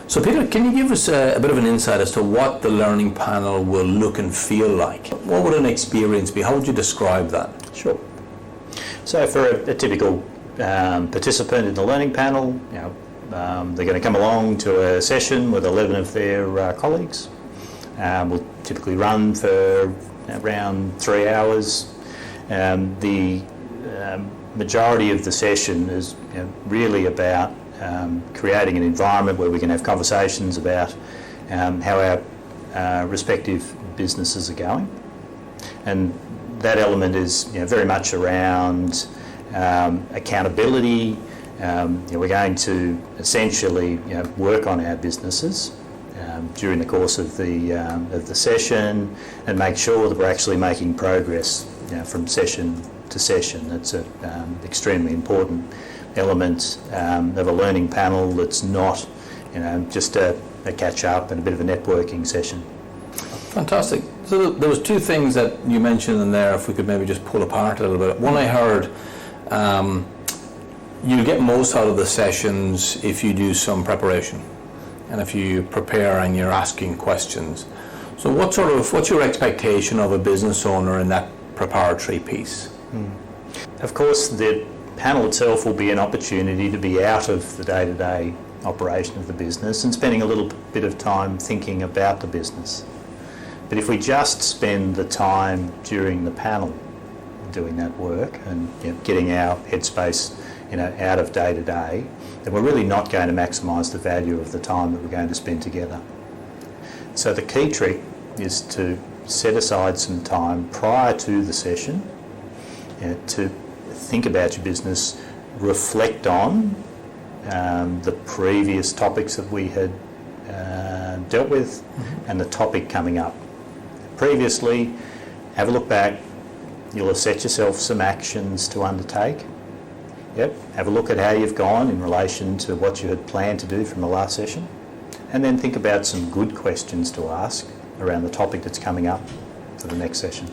So Peter, can you give us a bit of an insight as to what the learning panel will look and feel like? What would an experience be? How would you describe that? Sure. So for a typical participant in the learning panel, they're going to come along to a session with 11 of their colleagues. We'll typically run for around 3 hours. The majority of the session is really about creating an environment where we can have conversations about how our respective businesses are going, and that element is very much around accountability. We're going to essentially work on our businesses during the course of the session and make sure that we're actually making progress from session to session. That's an extremely important element of a learning panel that's not just a catch-up and a bit of a networking session. Fantastic. So there was two things that you mentioned in there, if we could maybe just pull apart a little bit. One, I heard you get most out of the sessions if you do some preparation and if you prepare and you're asking questions. So what's your expectation of a business owner in that preparatory piece? Of course, the panel itself will be an opportunity to be out of the day-to-day operation of the business and spending a little bit of time thinking about the business. But if we just spend the time during the panel doing that work and getting our headspace out of day-to-day, then we're really not going to maximise the value of the time that we're going to spend together. So the key trick is to set aside some time prior to the session to think about your business, reflect on the previous topics that we had dealt with and the topic coming up. Previously, have a look back. You'll have set yourself some actions to undertake. Have a look at how you've gone in relation to what you had planned to do from the last session, and then think about some good questions to ask around the topic that's coming up for the next session.